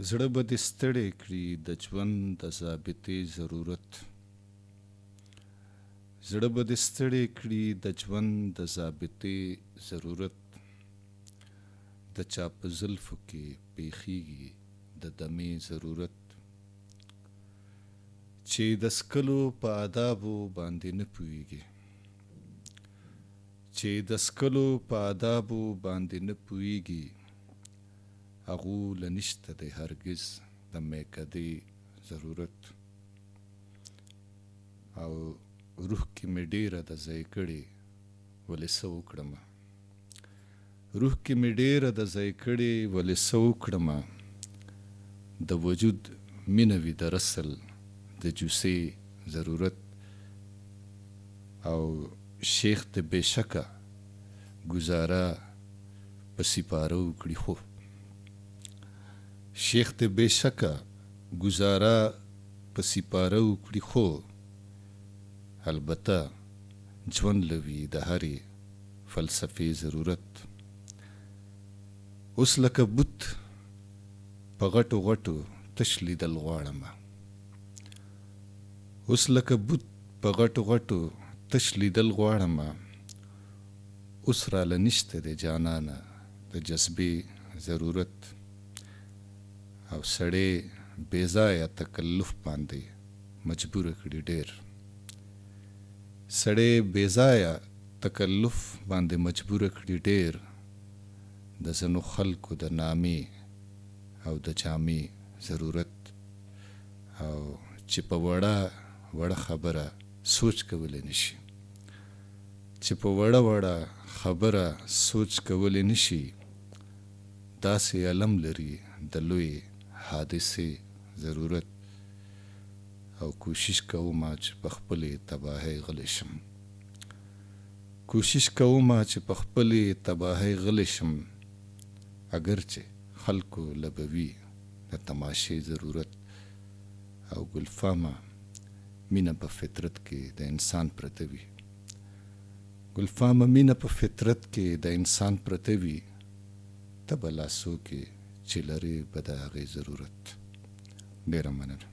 زړه به دې ستړی کړي د ژوند د ضابطې ضرورت. زړه به دې ستړی کړي د ژوند د ضابطې ضرورت. د چا په زلفو کې پیښیږي د دمې ضرورت. چې د سکلو په آدابو باندې نه پوهیږي. چې د سکلو په آدابو باندې نه پوهیږي، هغو له نشته دی هرګز د میکدې ضرورت. او روح کې مې ډېره د ځای کړې ولې څه وکړمه. روح کې مې ډېره د ځای کړې ولې څه وکړمه. د وجود مینه وي د رسل د جوسې ضرورت. او شیخ د بېشکه ګزاره په سپاره وکړي خو شیخ د بېشکه ګزاره په سپاره وکړي خو البته ژوند لوي د هرې فلسفې ضرورت. اوس لکه بوت په غټو غټو تش لیدل غواړمه. اوس لکه بوت په غټو غټو تش لیدل غواړمه. اوس راله نشته دی جانانه د جذبې ضرورت. او سړی بې ځایه تکلف باندې مجبوره کړي ډېر. سړی بې ځایه تکلف باندې مجبوره کړي ډېر. د ځینو خلکو د نامې او د جامې ضرورت. او چې په وړه خبره سوچ کولی نشي. چې په وړه خبره سوچ کولی نشي، داسې علم لري د لوی حادثې ضرورت. او کوشش کوم چې په خپلې تباهۍ غلی شم. کوشش کوم چې په خپلې تباهۍ غلی شم، اگرچه خلکو لبوي د تماشې ضرورت. او ګلفامه مینه په فطرت کې د انسان پرته وي. ګلفامه مینه په فطرت کې د انسان پرته وي. ته به لاسو کې چې لرې به د هغې ضرورت. ډېره مننه.